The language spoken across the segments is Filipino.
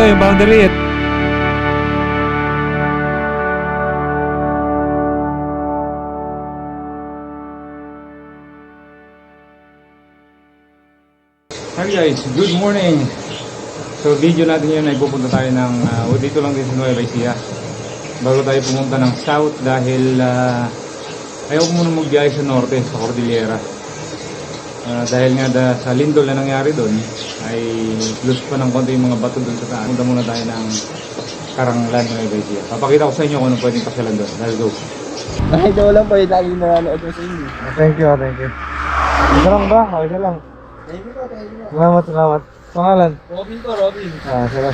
ito yung boundary. Hi guys, good morning. So video natin yun ay pupunta tayo ng dito lang din sa Nueva Ecija bago tayo pumunta ng south dahil ayaw ko muna magbiyahe sa norte, sa Cordillera. Dahil nga sa lindol na nangyari doon ay loose pa ng konti yung mga bato doon sa taas. Punta muna tayo ng Karanglan, Nueva Ecija. Papakita ko sa inyo kung ano pwedeng pasyalan doon. Let's go. Nakita ko lang po yung lagi nanonood mo sa inyo. Thank you, thank you. Isa lang ba? Isa lang. Thank you po, thank you. Salamat. Pangalan? Robin po, Robin.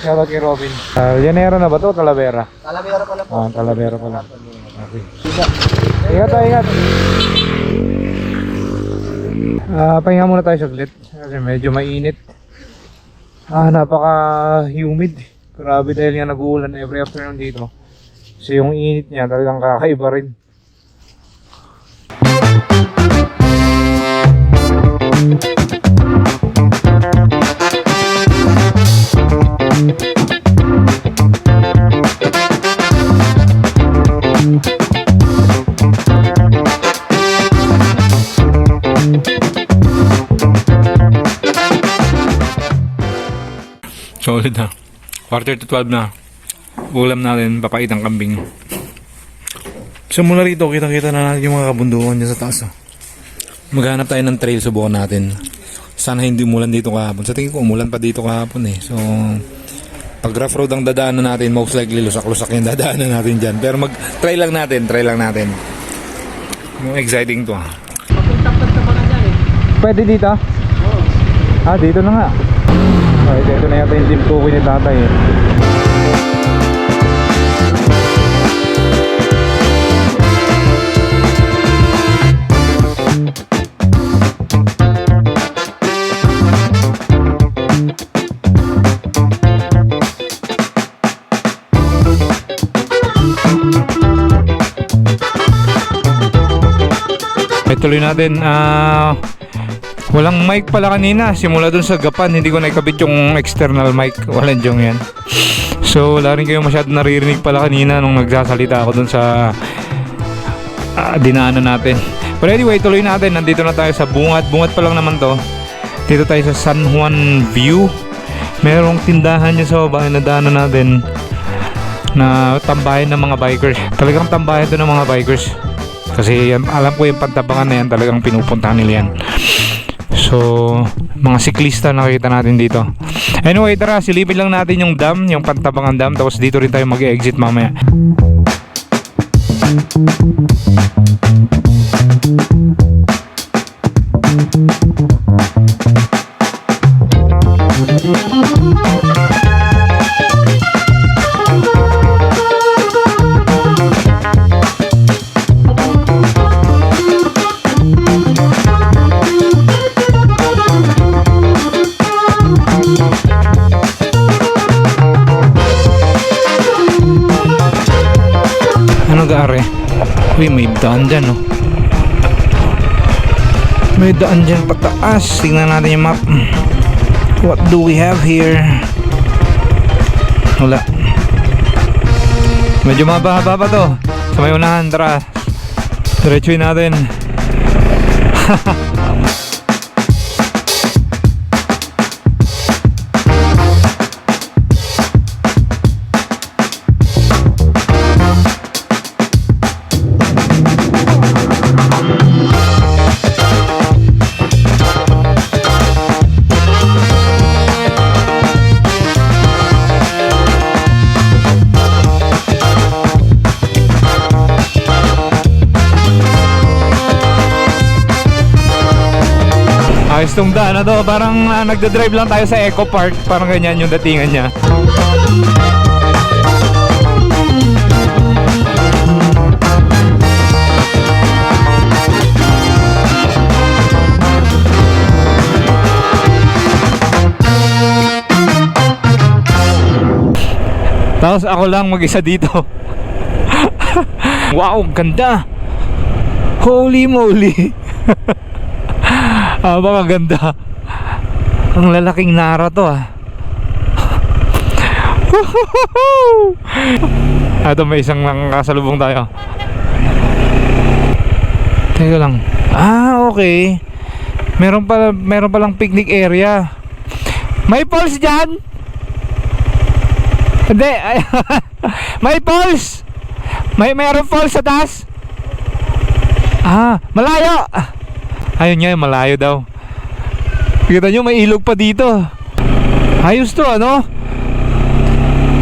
Shoutout kay Robin. Llanero na ba to? Talavera? Talavera pala po. Talavera pala. Okay. Ingat. Pahinga muna tayo saglit kasi medyo mainit. Napaka-humid. Grabe dahil nga nag-uulan every afternoon dito. So yung init niya talagang kakaiba rin. Solid na. Quarter to 12 na. Ulam natin, papaitang kambing. So mula rito, kita-kita na natin yung mga kabundukan dyan sa taas. Maghanap tayo ng trail, subukan natin. Sana hindi umulan dito kahapon. Sa tingin ko, umulan pa dito kahapon eh. So, pag rough road ang dadaanan natin, most likely lusak-lusak yung dadaanan natin dyan. Pero try lang natin. Exciting to Papuntak-puntak pa ka dyan eh. Pwede dito? Oo. Dito na nga. Ito na yata yung limtukoy ni tatay eh. Tuloy natin. Walang mic pala kanina. Simula dun sa gapan, hindi ko naikabit yung external mic. Walang jong yan. So wala rin kayo masyado naririnig pala kanina nung nagsasalita ako dun sa dinaanan natin. But anyway, tuloy natin. Nandito na tayo sa Bungad. Bungad pa lang naman to. Dito tayo sa San Juan View. Merong tindahan niya sa baba na daanan natin na tambahin ng mga bikers. Talagang tambahin to ng mga bikers. Kasi alam ko yung pantabangan na yan talagang pinupuntahan nila yan. So mga siklista nakita natin dito. Anyway, tara silipin lang natin yung dam, yung pantabangan dam. Tapos dito rin tayo mag-exit mamaya. Gare. Uy, may daan dyan, no? May daan dyan pataas. Tingnan natin yung map. What do we have here? Wala. Medyo mababa pa to. Sa may unahan, tara. Diretsuin natin. Ayos tong daan na to. Parang nagda-drive lang tayo sa Eco Park. Parang ganyan yung datingan niya. Tapos ako lang mag-isa dito. Wow, ganda. Holy moly. Baka ganda. Ang lalaking Nara to Ito, may isang kasalubong tayo. Teka lang. Okay. Meron palang picnic area. May falls dyan? Hindi. May falls. Meron falls sa taas. Malayo. Ayun nga, malayo daw. Kita nyo, may ilog pa dito. Ayos to, ano?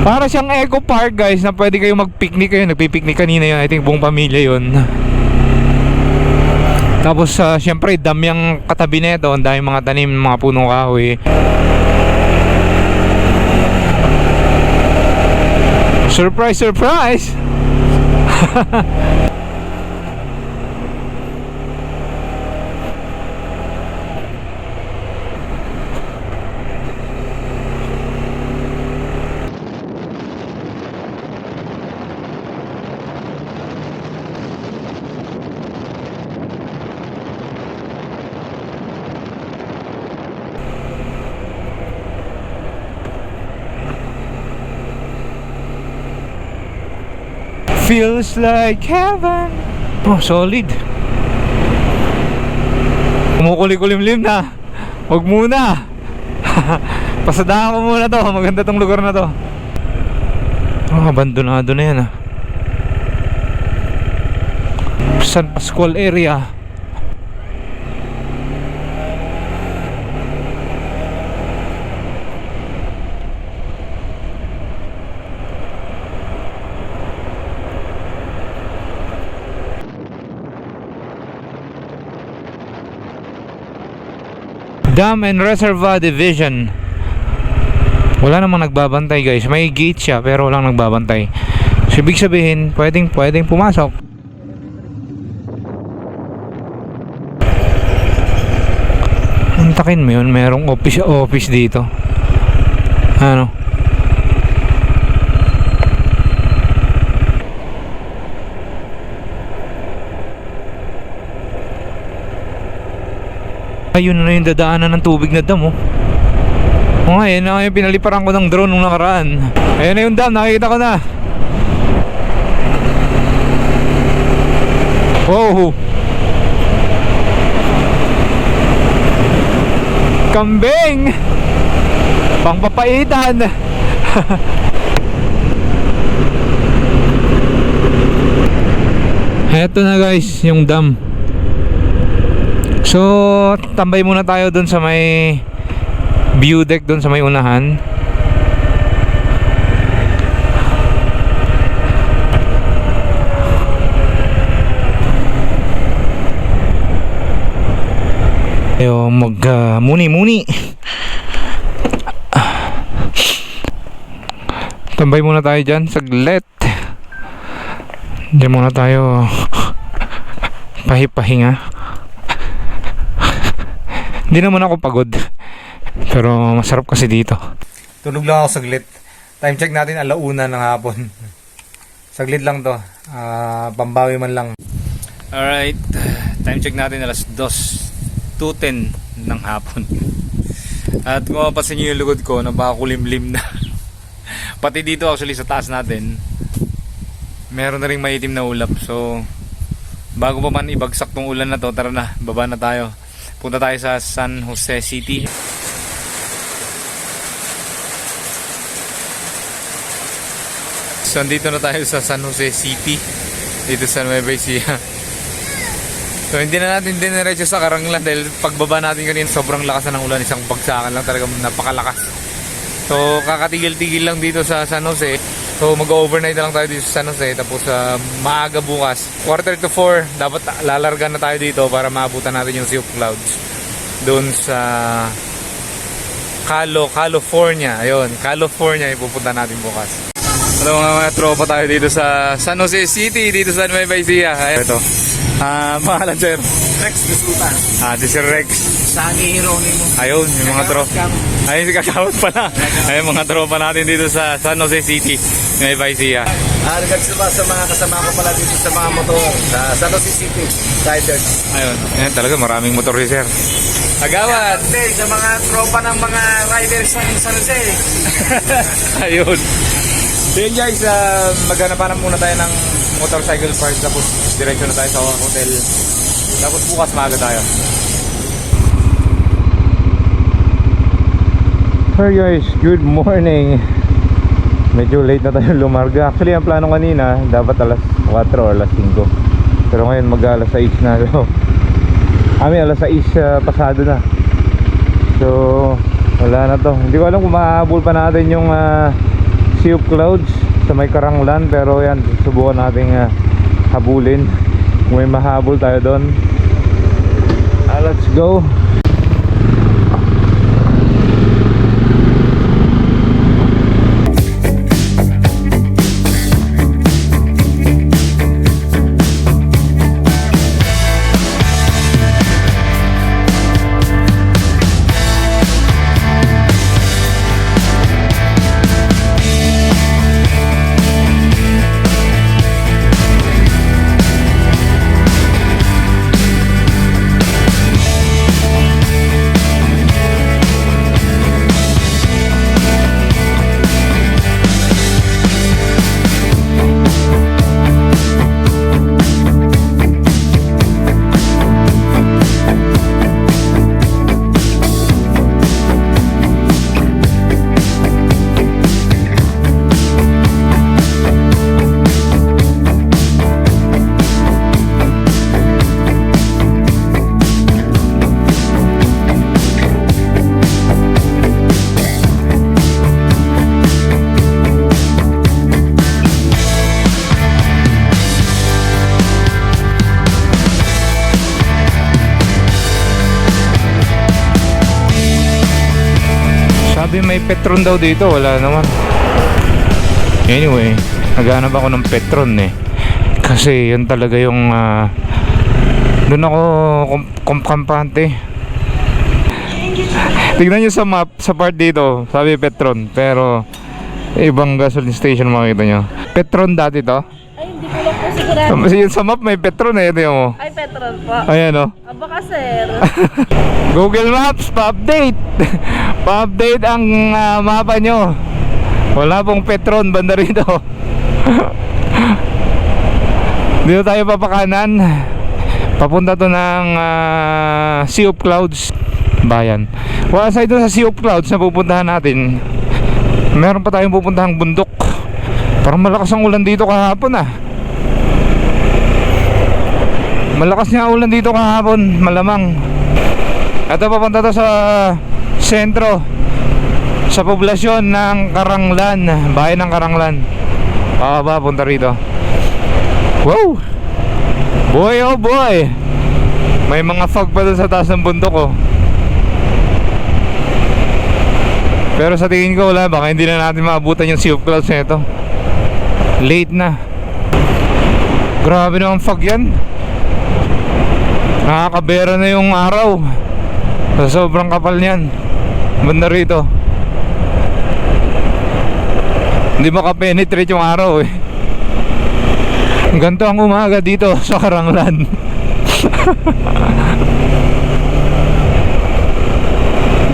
Para siyang eco park, guys, na pwede kayo mag-picnic kayo. Nagpipiknik kanina yun. I think buong pamilya yun. Tapos, syempre, dam yung katabi nito. Ang dami mga tanim, mga punong kahoy. Surprise, surprise! Feels like heaven. Oh, solid. Kumukulim-kulimlim na. Huwag muna. Pasadahan ko muna to. Maganda tong lugar na to. Abandonado na yan San Pascual area. Dam and Reservoir Division. Wala namang nagbabantay, guys. May gate siya pero walang nagbabantay. So ibig sabihin, pwedeng pumasok. Antakin mo yun, merong office dito. Ano? Ayun na yung dadaanan ng tubig na dam, ayun na yung pinaliparan ko ng drone nung nakaraan. Ayun na yung dam, nakikita ko na. Wow. Kambing. Pangpapaitan. Eto na, guys, yung dam. So, tambay muna tayo dun sa may view deck dun sa may unahan. Ayo, muni-muni. Tambay muna tayo dyan, saglit. Diyan muna tayo pahinga. Hindi naman ako pagod. Pero masarap kasi dito. Tulog lang ako saglit. Time check natin 1:00 ng hapon. Saglit lang to. Pambawi man lang. Alright. Time check natin 2:10 ng hapon. At kung mapapansin nyo yung lugod ko, napakulimlim na. Pati dito actually sa taas natin, meron na rin maitim na ulap. So, bago pa man ibagsak tong ulan na to, tara na, baba na tayo. Punta tayo sa San Jose City. So, andito na tayo sa San Jose City, dito sa Nueva Ecija. So, hindi na natin diniretso sa Karanglan dahil pagbaba natin kanina sobrang lakas na ng ulan. Isang bagsakan lang, talagang napakalakas. So, kakatigil-tigil lang dito sa San Jose. So, mag-overnight na lang tayo dito sa San Jose. Tapos, maaga bukas, 3:45, dapat lalargan na tayo dito para maabutan natin yung Sea of Clouds doon sa California. Ayun, California yung pupunta natin bukas. Hello mga tropa, tayo dito sa San Jose City, dito sa Nueva Ecija. Ito. Pangalan sir? Rex Disutan. This is Rex. Sani Hieronimo. Ayun, yung mga tropa. Ayun, si Kakawat pala. Ayun, mga tropa natin dito sa San Jose City, Nueva Ecija. Regards naman sa mga kasama ko pala dito sa mga motor sa San Jose City Riders. Ayun, talaga maraming motor si sir. Agawad. Hindi, sa mga tropa ng mga riders ng San Jose. Ayun. So yun guys, maghanap-hanap muna tayo ng motorcycle parts tapos diretso na tayo sa hotel. Tapos bukas maaga tayo. Hey guys, good morning. Medyo late na tayo lumarga. Actually, ang plano kanina, dapat alas 4 or alas 5. Pero ngayon mag-alas 6 na. So, alas 6 pasado na. So, wala na to. Hindi ko alam kung mahabol pa natin yung Sea of Clouds sa may Karanglan. Pero yan, subukan nating habulin. Kung may mahabol tayo doon. Let's go. Sabi may Petron daw dito, wala naman. Anyway, naghanap ako ng Petron eh. Kasi yun talaga yung doon ako kampante. Tignan nyo sa map, sa part dito, sabi Petron. Pero ibang gasoline station makikita nyo. Petron dati to. Ay, hindi ko lang po sigurado. Kasi yun sa map may Petron eh, ito mo. Ay, petrol po. Ayan o. Baka sir. Google Maps, pa-update. Pa-update ang mapa nyo. Wala pong Petron banda rito. Dito tayo papakanan. Papunta to ng Sea of Clouds bayan. Wala sa ito sa Sea of Clouds na pupuntahan natin. Meron pa tayong pupuntahang bundok. Parang malakas ang ulan dito kahapon ah. Malakas nga ulan dito kahapon, malamang. Ito papunta to sa sentro, sa poblasyon ng Karanglan, bayan ng Karanglan. Pababa, punta rito. Wow! Boy oh boy! May mga fog pa doon sa taas ng bundok oh. Pero sa tingin ko wala, baka hindi na natin maabutan yung Sea of Clouds na ito. Late na. Grabe naman fog yan. Nakakabera na yung araw. Sa sobrang kapal niyan. Banda rito. Hindi makapenetrate yung araw eh. Ganito ang umaga dito sa Karanglan.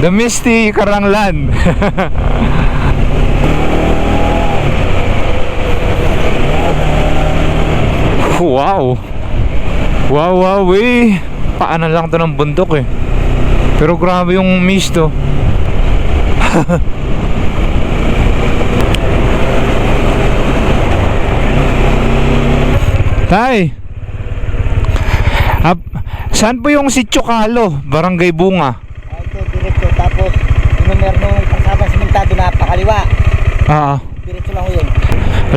The Misty Karanglan. Wow. Wow, wow, eh. Paanan lang to ng bundok eh. Pero grabe yung mist to. Tay. Saan po yung Sitio Kalo, Barangay Bunga? Ito, diretso. Tapos, yung meron ng pagsabang simentado na pakaliwa. Diretso lang yun.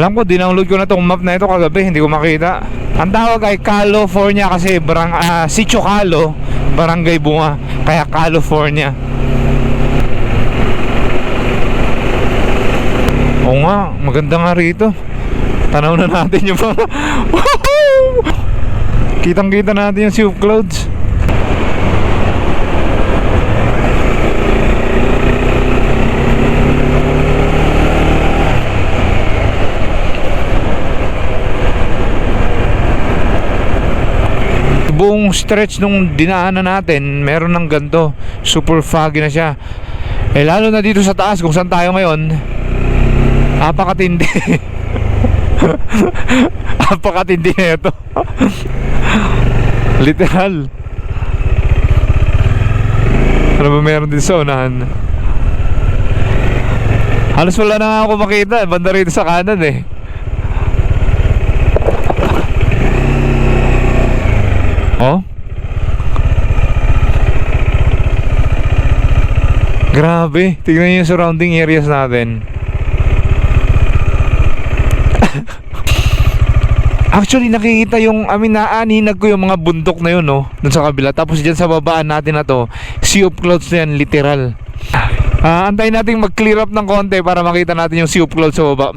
Alam ko, dinownload ko na tong map na ito kagabi, hindi ko makita. Ang tawag ay California kasi Sitio Kalo, Barangay Bunga, kaya California. Oo nga, maganda nga rito. Tanaw na natin yung mga kitang kita natin yung Sea of Clouds. buong stretch nung dinaanan natin, meron ng ganito. Super foggy na siya. Eh lalo na dito sa taas kung saan tayo ngayon, apakatindi. Apakatindi na ito. Literal. Ano ba meron din sa unahan? Halos wala na nga ako makita. Banda rito sa kanan eh. Oh? Grabe. Tignan niyo yung surrounding areas natin. Actually nakikita yung naaninag ko yung mga bundok na yun, no, dun sa kabila. Tapos dyan sa babaan natin na to, sea of clouds na yan, literal. Antayin natin mag-clear up ng konti para makita natin yung sea of clouds sa baba.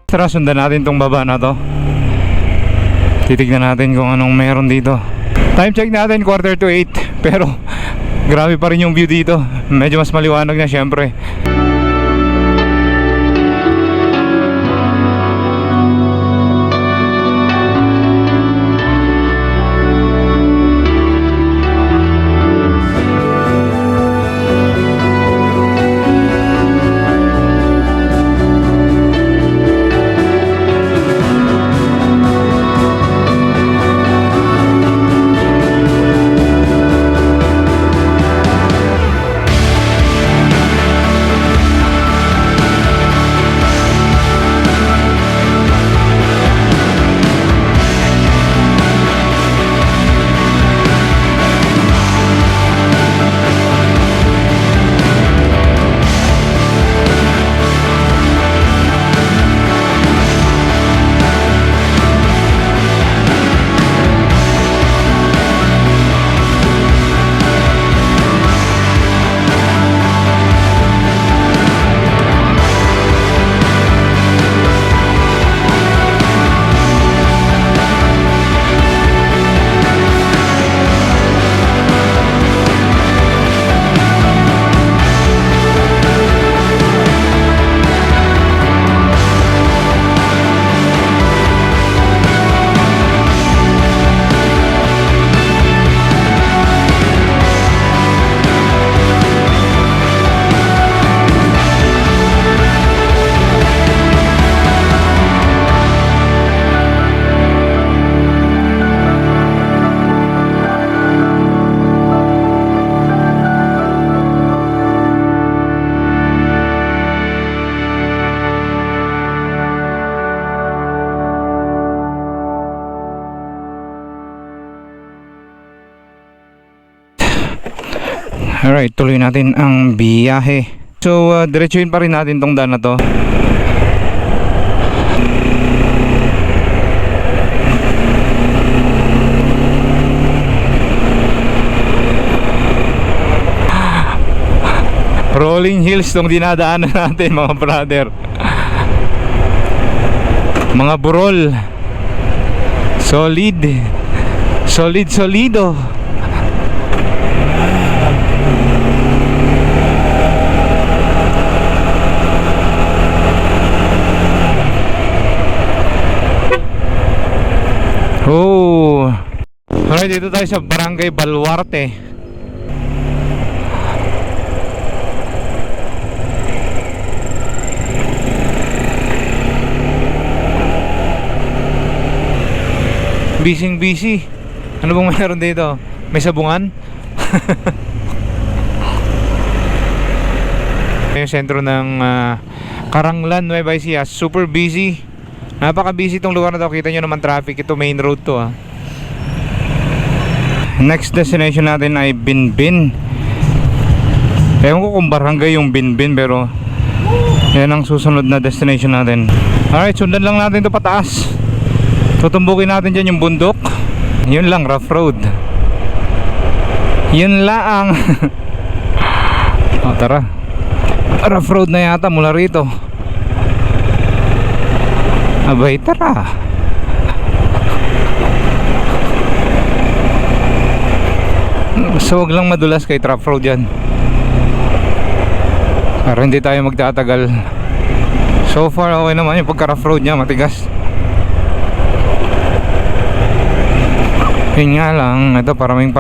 Tara, sundan natin tong baba na to. Titignan natin kung anong meron dito. Time check natin 7:45. Pero grabe pa rin yung view dito. Medyo mas maliwanag na syempre. Alright, tuloy natin ang biyahe. So, diretsuhin pa rin natin tong daan na to. Rolling hills tong dinadaanan natin, mga brother. Mga burol. Solid. Solido. Oh. Alright, dito tayo sa Barangay Baluarte. Busy. Ano bang meron dito? May sabungan? Yung sentro ng Caranglan, Nueva Ecija. Super busy. Napaka-busy itong lugar na to. Kita nyo naman traffic. Ito main road to Next destination natin ay Binbin. Ewan ko kung barangay yung Binbin, pero yan ang susunod na destination natin. Alright, sundan lang natin ito pataas. Tutumbukin natin dyan yung bundok. Yun lang, rough road. Yun lang. Tara. Rough road na yata mula rito. Abay, tara. So wag lang madulas kay rough road yan, para hindi tayo magtatagal. So far okay naman yung pagka rough road niya, matigas. Yun nga lang, ito parami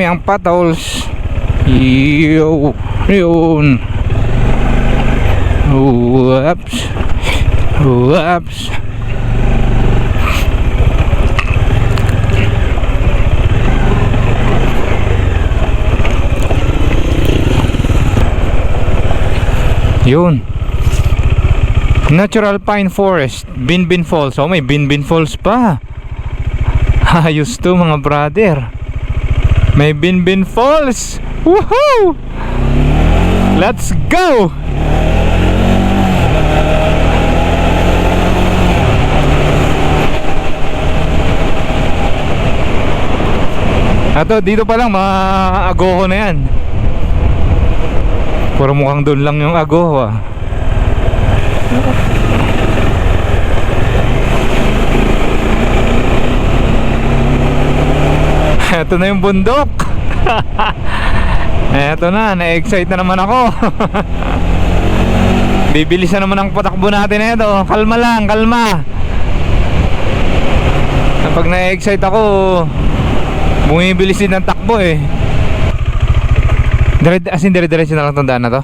ang potholes. Yun. Whoops. Yun. Natural Pine Forest, Binbin Falls. Oh, may Binbin Falls pa. Ayos to mga brother. May Binbin Falls. Woohoo! Let's go! Ato, dito pa lang mga agoho na yan. Puro mukhang doon lang yung agoho Eto na yung bundok. Eto na, na-excite na naman ako. Bibilisan naman ang patakbo natin eto. Kalma lang, kalma. Pag na-excite ako, bumibilis din ang takbo dire-diretso na lang itong daan na to.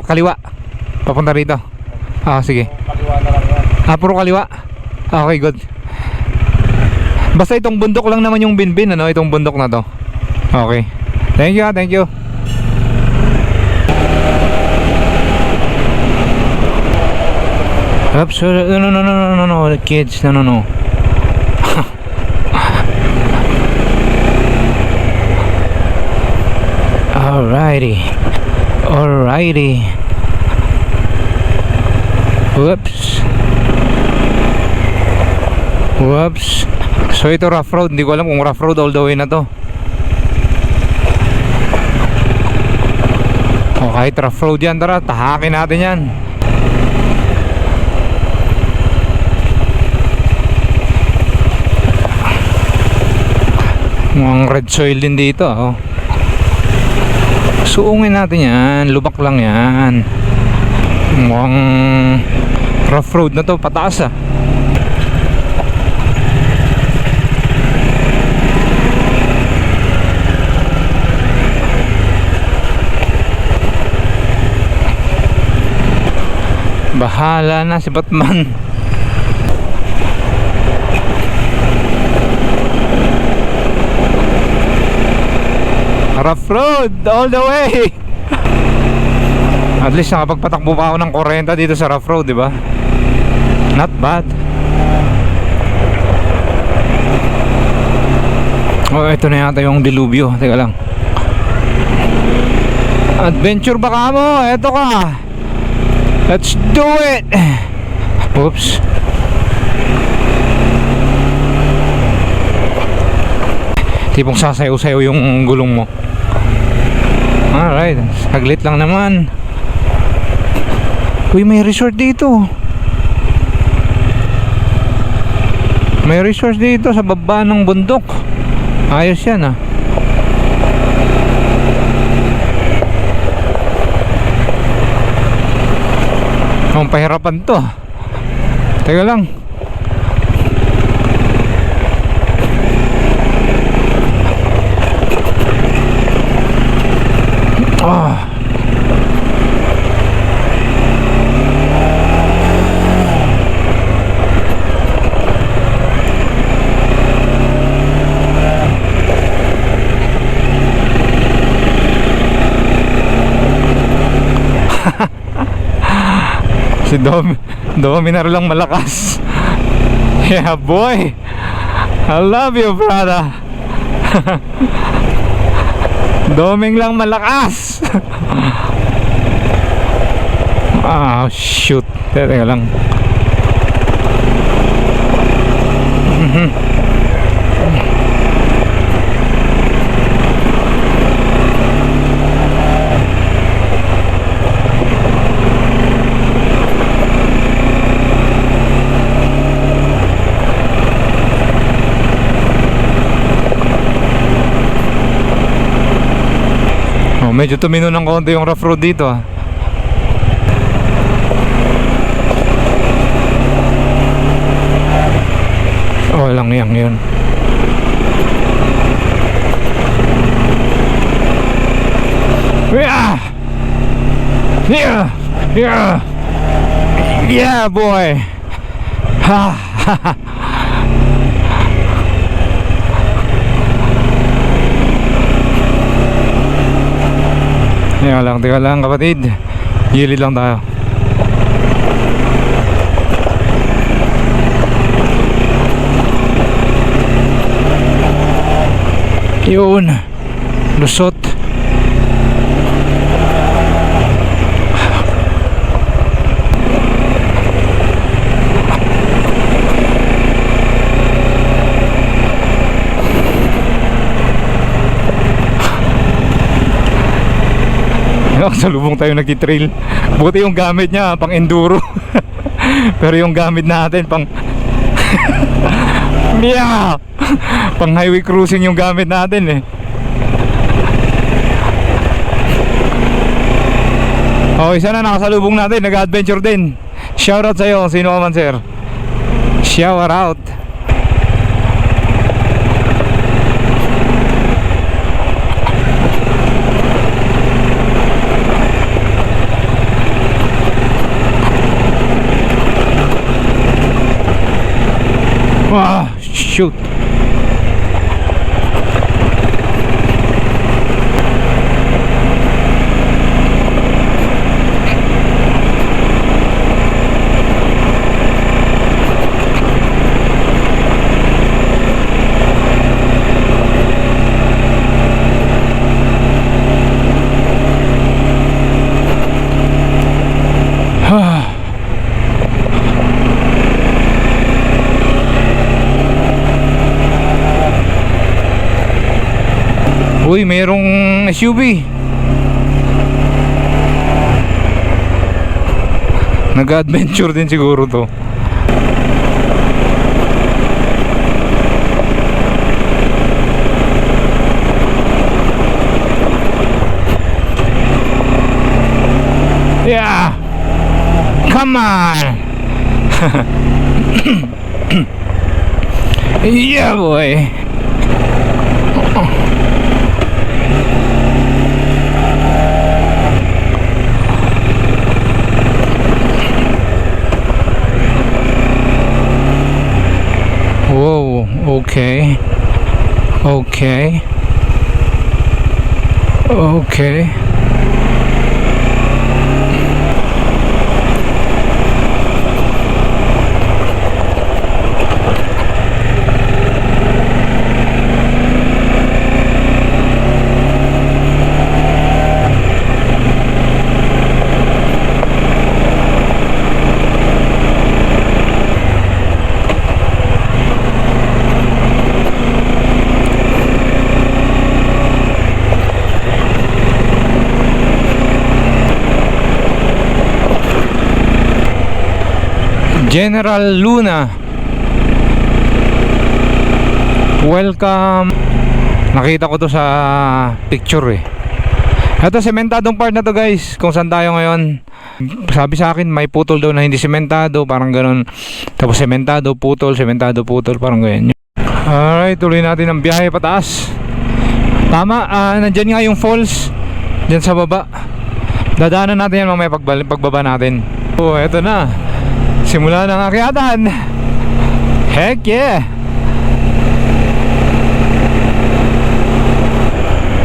Kaliwa. Papunta rito. Sige. Kaliwa na lang yan. Puro kaliwa. Okay, good. Basta itong bundok lang naman yung Binbin, itong bundok na to. Okay. Thank you. Oops, no, kids, no. Alrighty. Whoops. So ito rough road. Hindi ko alam kung rough road all the way na to. Kahit rough road yan, tara, tahakin natin yan. Mukhang red soil din dito Suungin natin yan, lubak lang yan. Mukhang rough road na to, pataas Bahala na si Batman. Rough road all the way. At least nakapagpatakbo pa ako ng 40 dito sa rough road, di ba? Not bad. Ito na yata yung dilubyo. Teka lang. Adventure ba ka mo? Eto ka. Let's do it. Oops. Tipong sasayaw-sayaw yung gulong mo. Alright, saglit lang naman. Uy, may resort dito. May resort dito sa baba ng bundok. Ayos yan Ang pahirapan to. Teka lang. Si Dominar lang malakas. Yeah, boy. I love you, brother. Doming lang malakas. Ah, shoot. Teka lang. Oh, medyo tumino ng konti yung rough road dito ah. Oh, lang yan yun. Yeah! Yeah! Yeah! Yeah, boy! Ha! Teka lang kapatid. Gilid lang tayo. Yun. Lusot. Salubong tayo nagtitrail. Buti yung gamit niya pang enduro. Pero yung gamit natin pang yeah! Pang highway cruising yung gamit natin eh. Oh, isa na nakasalubong natin, nag-adventure din. Shoutout sa'yo, sino ka man sir. Shout out. Ah, shoot. Uy, mayroong SUV. Nag-adventure din siguro to. Yeah. Come on. Yeah, boy. Whoa, okay. Okay. Okay. General Luna, welcome. Nakita ko to sa picture eh. Ito sementadong part na to guys. Kung saan tayo ngayon. Sabi sa akin may putol daw na hindi sementado, parang ganun. Tapos sementado, putol, parang ganyan. Alright, tuloy natin ang biyahe pataas. Tama, nandyan nga yung falls dyan sa baba. Dadaanan natin yan mamaya pagbaba natin. Oh, eto na. Simula ng akyatan. Heck yeah.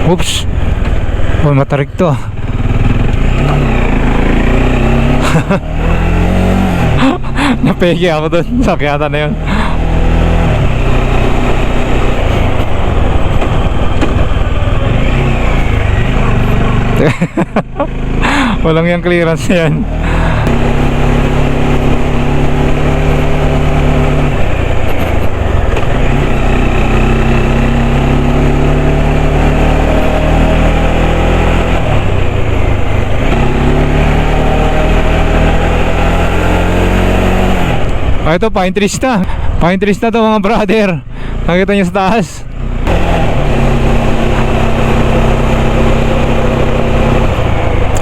Oops. Oh, matarik to. Napeke ako doon sa akyatan na yun. Walang yung clearance yan. Ito, pine trees na. Pine trees na to mga brother. Nakita nyo sa taas.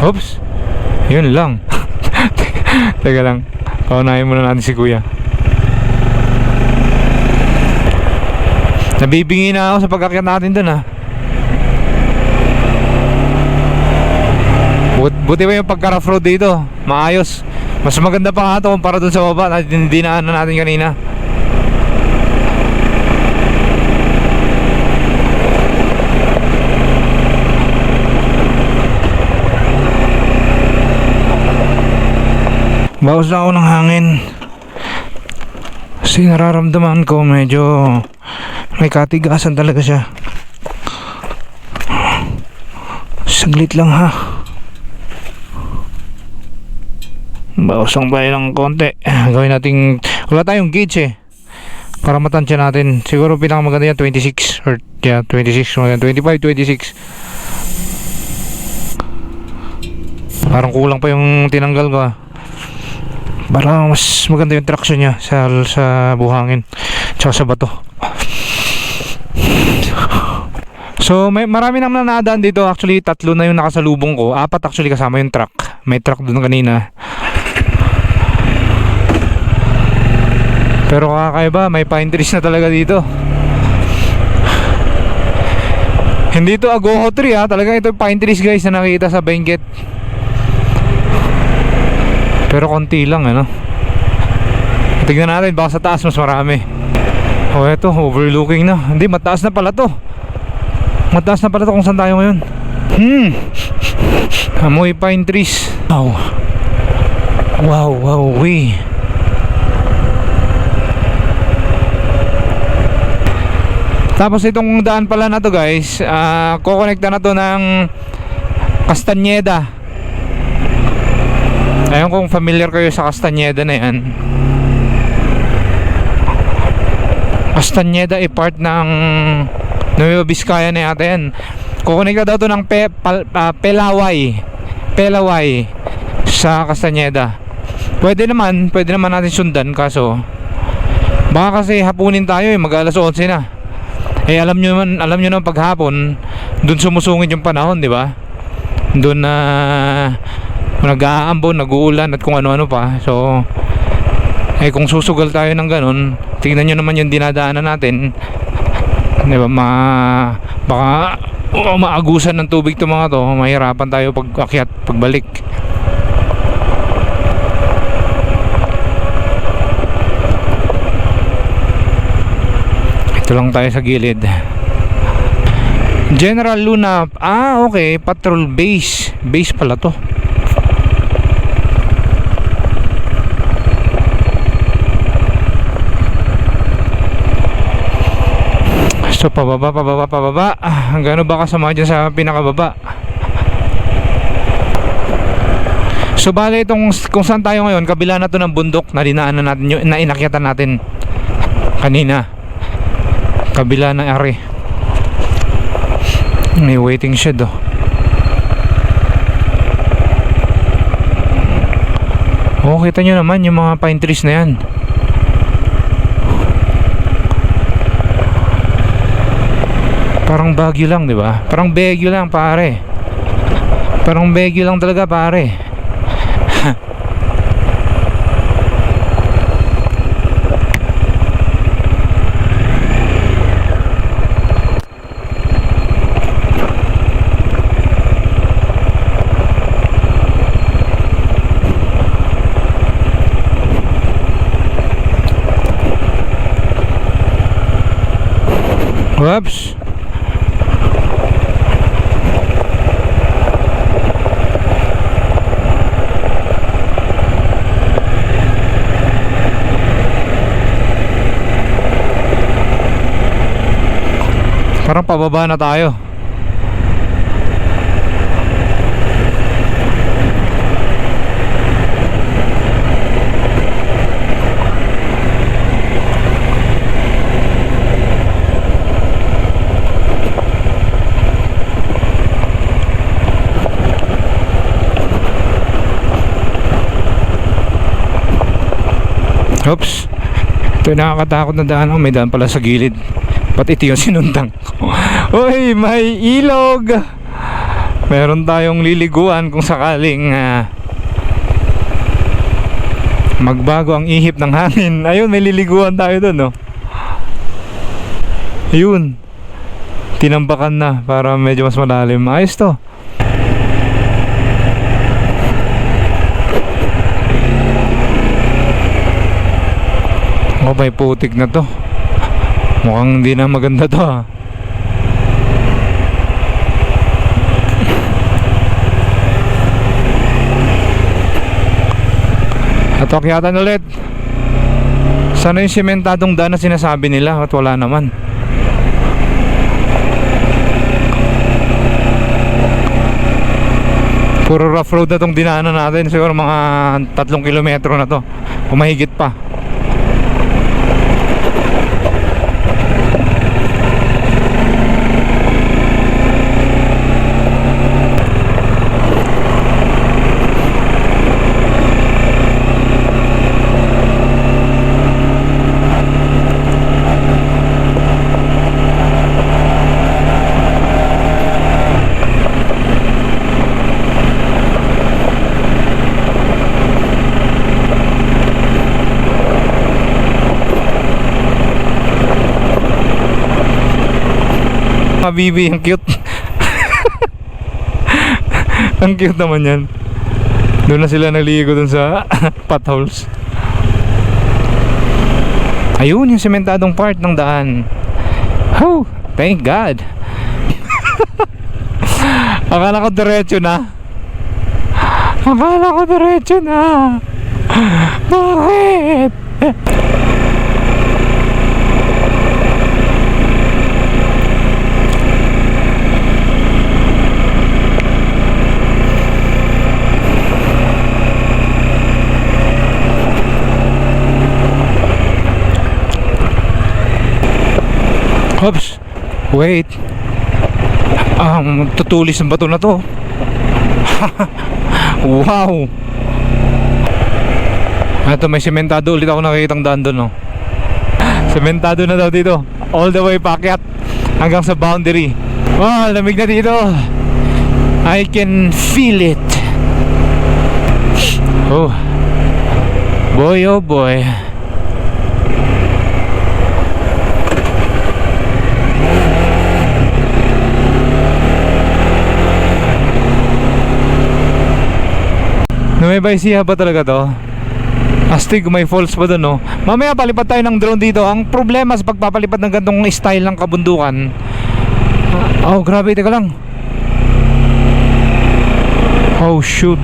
Oops. Yun lang. Teka lang. Paunahin muna natin si kuya. Nabibingi na ako sa pag-akyat natin dun ha. Buti ba yung pagka-rough road dito? Maayos. Mas maganda pa nga ito kumpara dun sa baba na dinaanan natin kanina. Bawas na ako ng hangin. Kasi nararamdaman ko medyo may katigasan talaga siya. Saglit lang ha. Bawas lang tayo ng konti. Gawin natin. Wala tayong gauge eh, para matansya natin. Siguro pinakamaganda yan 26 or yeah, 26, 25, 26. Parang kulang pa yung tinanggal ko ah. Para mas maganda yung traction niya sa buhangin tsaka sa bato. So marami naman na nadaan dito. Actually 3 na yung nakasalubong ko. 4 actually kasama yung truck. May truck doon kanina. Pero kakaiba, may pine trees na talaga dito. Hindi ito agoho tree ha. Talaga ito pine trees guys na nakita sa Benguet. Pero konti lang ano. Tignan natin, baka sa taas mas marami. Oh eto, overlooking na. Hindi, mataas na pala to. Mataas na pala to kung saan tayo ngayon. Amoy pine trees. Wow. Wow, wow, wee. Tapos itong daan pala na to guys, kukonekta na to ng Castañeda. Ayun kung familiar kayo sa Castañeda na yan. Castañeda ay part ng Nueva Vizcaya na yata yan. Kukonekta daw to ng Pelaway sa Castañeda. Pwede naman natin sundan, kaso baka kasi hapunin tayo eh, mag alas 11 na. Eh alam nyo naman paghapon doon sumusungit yung panahon, di ba? Doon na nag-aambon, nag-uulan at kung ano-ano pa. So eh kung susugal tayo ng ganun, tingnan nyo naman yung dinadaanan natin, di ba? Baka maagusan ng tubig to mga to. Mahirapan tayo pag akyat, pagbalik. Ito lang tayo sa gilid. General Luna. Okay, patrol base. Base pala to. So pababa. Gano'n ba kasama dyan sa pinakababa? So bale itong kung saan tayo ngayon, kabila na to ng bundok na dinaanan natin, yung na inakyatan natin kanina. Kabila na ari. May waiting shed oh. Oh, kita nyo naman yung mga pine trees na yan. Parang Baguio lang, di ba? Parang Baguio lang, pare. Parang Baguio lang talaga, pare. Whoops. Parang pababa na tayo. Oops. Ito yung nakakatakot na daan. Oh, may daan pala sa gilid. Ba't ito yung sinundang ko? Uy, may ilog! Meron tayong liliguan kung sakaling magbago ang ihip ng hangin. Ayun, may liliguan tayo dun, no? Ayun. Tinambakan na para medyo mas malalim. Ayos to. Oh, may putik na to. Mukhang hindi na maganda to, ha. At akyatan ulit. Sana yung sementadong daan na sinasabi nila at wala naman. Puro rough road na tong dinaanan natin. Siguro mga 3 kilometro na to, kung mahigit pa. Bibi, ang cute. Ang cute naman yan. Doon na sila naligo dun sa potholes. Ayun yung sementadong part ng daan. Oh, thank God. Akala ko diretso na. Akala ko diretso na. Bakit? Oops, wait. Tutulis ang bato na to. Wow. Ito, may sementado ulit ako nakikitang daan doon, no? Sementado na daw dito. All the way paakyat hanggang sa boundary. Wow, lamig na dito. I can feel it. Oh boy, oh boy. Nueva Ecija ba talaga to? Astig, may falls pa dun, no? Mamaya palipad tayo ng drone dito. Ang problema sa pagpapalipad ng gantong style ng kabundukan. Oh, grabe, teka lang. Oh, shoot.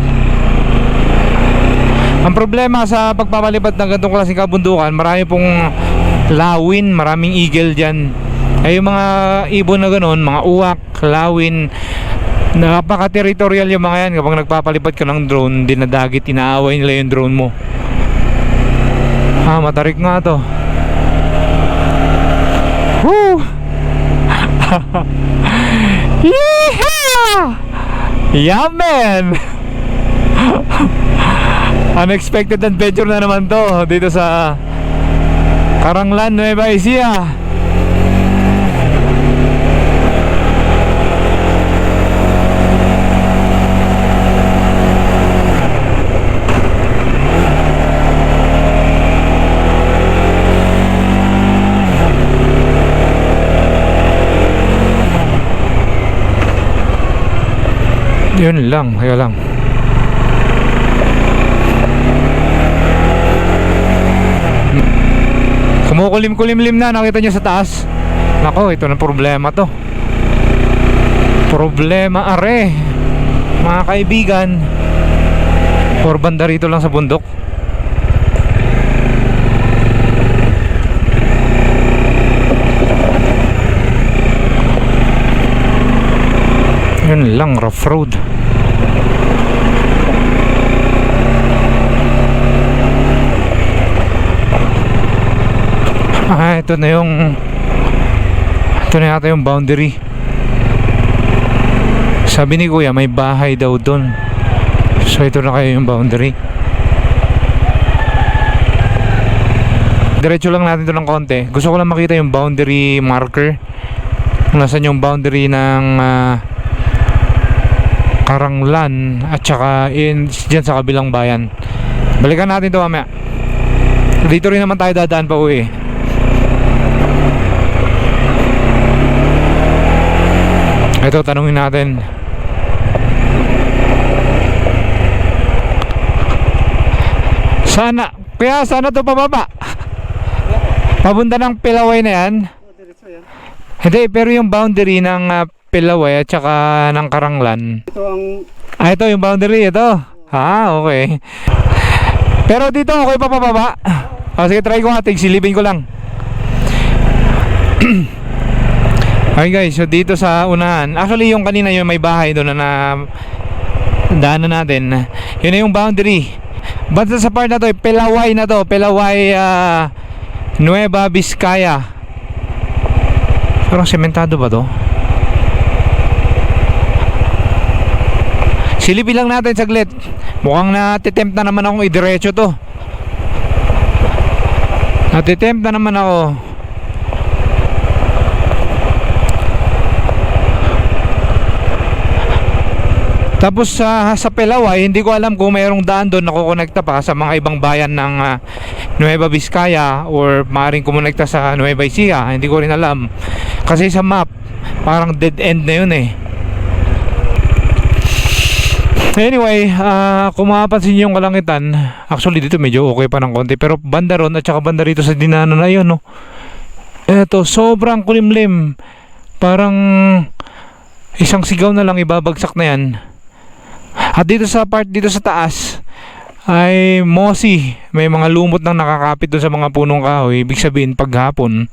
Ang problema sa pagpapalipad ng gantong klaseng kabundukan, marami pong lawin, maraming eagle dyan. Ay yung mga ibon na ganon, mga uwak, lawin, napaka-territorial yung mga yan. Kapag nagpapalipad ka ng drone, dinadagit, inaaway nila yung drone mo. Matarik nga to. Woo! Yeehaw! Yeah, man! Unexpected adventure na naman to dito sa Caranglan, Nueva Ecija. Yun lang, kaya lang. Kumukulim-kulimlim na, nakita nyo sa taas. Nako, ito na problema to. Problema are, mga kaibigan. Or banda rito lang sa bundok. Yun lang, rough road. Ito na yata yung boundary. Sabi ni kuya may bahay daw doon. So ito na kayo yung boundary. Diretso lang natin ito ng konti. Gusto ko lang makita yung boundary marker, kung nasan yung boundary ng Karanglan at saka dyan sa kabilang bayan. Balikan natin ito mamaya. Dito rin naman tayo dadaan pa uwi. Ito, tanungin natin. Sana to pababa. Papunta ng Pilaway na yan. Hindi, pero yung boundary ng Pilaway at saka ng Karanglan. Ito yung boundary, ito. Okay. Pero dito okay pa pababa. Sige, try ko nga, silipin ko lang. Okay guys, so dito sa unahan, actually yung kanina yung may bahay doon na daanan natin, yun na yung boundary. Basta sa part na to, Pilaway na to, Pilaway Nueva Vizcaya. Parang sementado ba to? Silipin lang natin saglit. Mukhang natitempt na naman akong idiretso to. Natitempt na naman ako. Tapos sa Pilaway, hindi ko alam kung mayroong daan doon na kukonekta pa sa mga ibang bayan ng Nueva Vizcaya or maaaring kumonekta sa Nueva Ecija. Hindi ko rin alam. Kasi sa map, parang dead end na yun eh. Anyway, kung mapapansin nyo yung kalangitan, actually dito medyo okay pa ng konti. Pero banda ron at saka banda rito sa dinaanan na yun, no? Eto, sobrang kulimlim. Parang isang sigaw na lang ibabagsak na yan. At dito sa part dito sa taas ay mossy, may mga lumot nang nakakapit doon sa mga punong kahoy. Ibig sabihin paghapon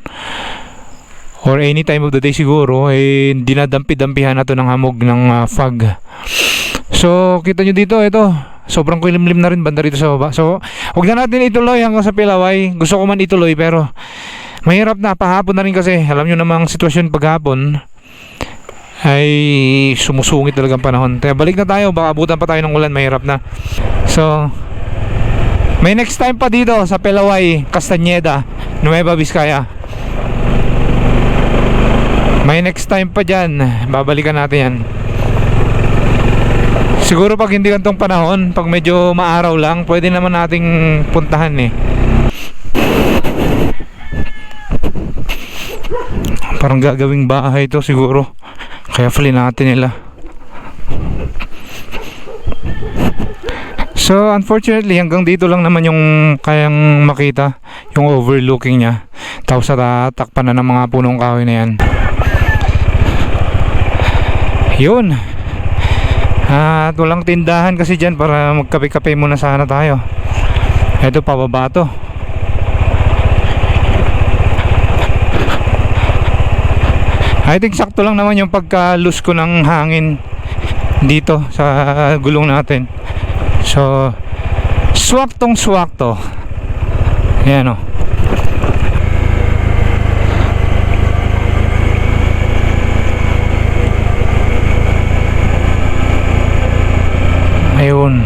or any time of the day siguro dinadampi-dampihan na to ng hamog ng fog. So kita nyo dito, ito sobrang kulimlim na rin banda rito sa baba. So huwag na natin ituloy hanggang sa Pilaway. Gusto ko man ituloy pero mahirap na, pahapon na rin kasi alam nyo namang sitwasyon paghapon ay sumusungit talagang panahon. Kaya balik na tayo, baka abutan pa tayo ng ulan, mahirap na. So may next time pa dito sa Pilaway, Castañeda, Nueva Vizcaya. May next time pa dyan, babalikan natin yan. Siguro pag hindi gantong panahon, pag medyo maaraw lang, pwede naman nating puntahan eh. Parang gagawing bahay to siguro, kaya fali natin nila. So unfortunately hanggang dito lang naman yung kayang makita, yung overlooking niya. Tapos tatakpan na ng mga punong kahoy na yan. Yun. At walang tindahan kasi dyan para magkape-kape muna sana tayo. Ito pababa to. I think sakto lang naman yung pagka-loose ko ng hangin dito sa gulong natin. So swaktong swakto. Ayan o. Ayun.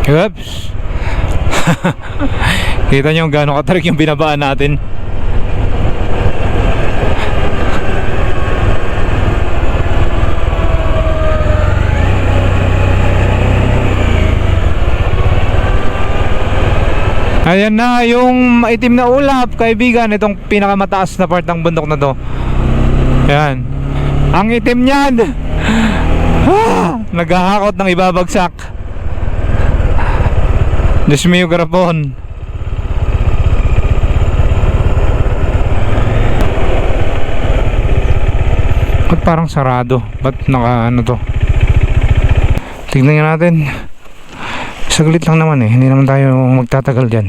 Oops. Kita nyo gaano katarik yung binabaan natin. Ayan na yung maitim na ulap, kaibigan. Itong pinakamataas na part ng bundok na to. Ayan. Ang itim niyan. Naghahakot ng ibabagsak. Diyos mio, garapon. Ba't parang sarado? Ba't naka ano to? Tignan nga natin. Saglit lang naman eh. Hindi naman tayo magtatagal dyan.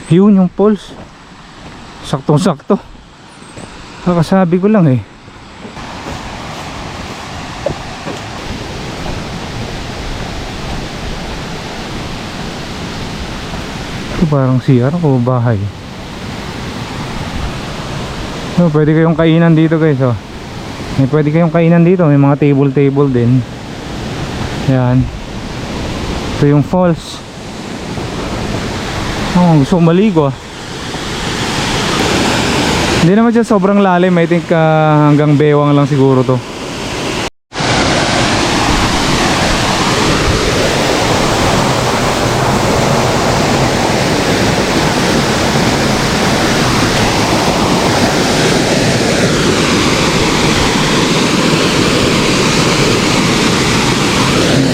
Yun yung pulse. Saktong sakto. Kakasabi ko lang eh. Ito parang CR o bahay. So, pwede kayong kainan dito guys oh. Pwede kayong kainan dito. May mga table din. Yan. Ito yung falls. Oh, gusto ko maligo ah. Hindi naman siya sobrang lalim. I think hanggang bewang lang siguro to.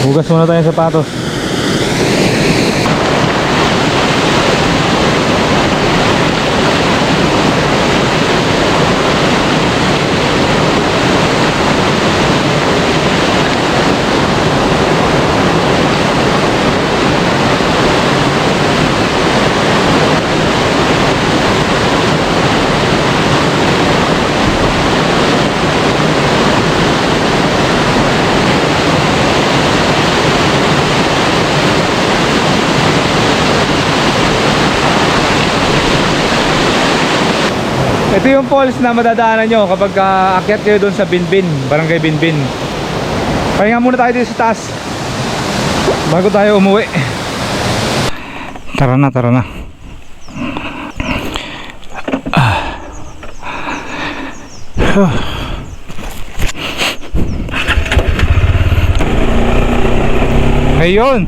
Hugas muna tayo ng sapatos. Ito yung falls na madadaanan nyo kapag aakyat kayo doon sa Binbin, Barangay Binbin. Pahinga muna tayo dito sa taas bago tayo umuwi. Tara na, tara na. Ayun.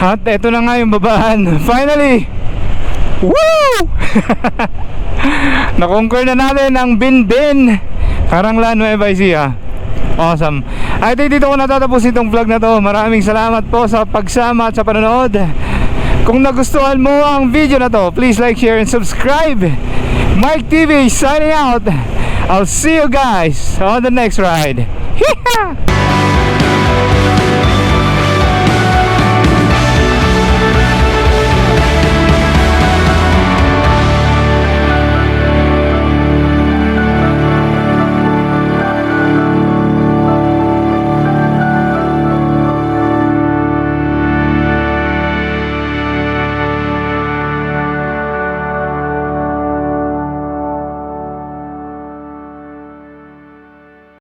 At eto na nga yung babaan. Finally! Woo! Na-conquer na natin ang Binbin, Caranglan, Nueva Ecija. Awesome. I think dito ko natatapos itong vlog na to. Maraming salamat po sa pagsama at sa panonood. Kung nagustuhan mo ang video na to, please like, share, and subscribe. Mike TV signing out. I'll see you guys on the next ride.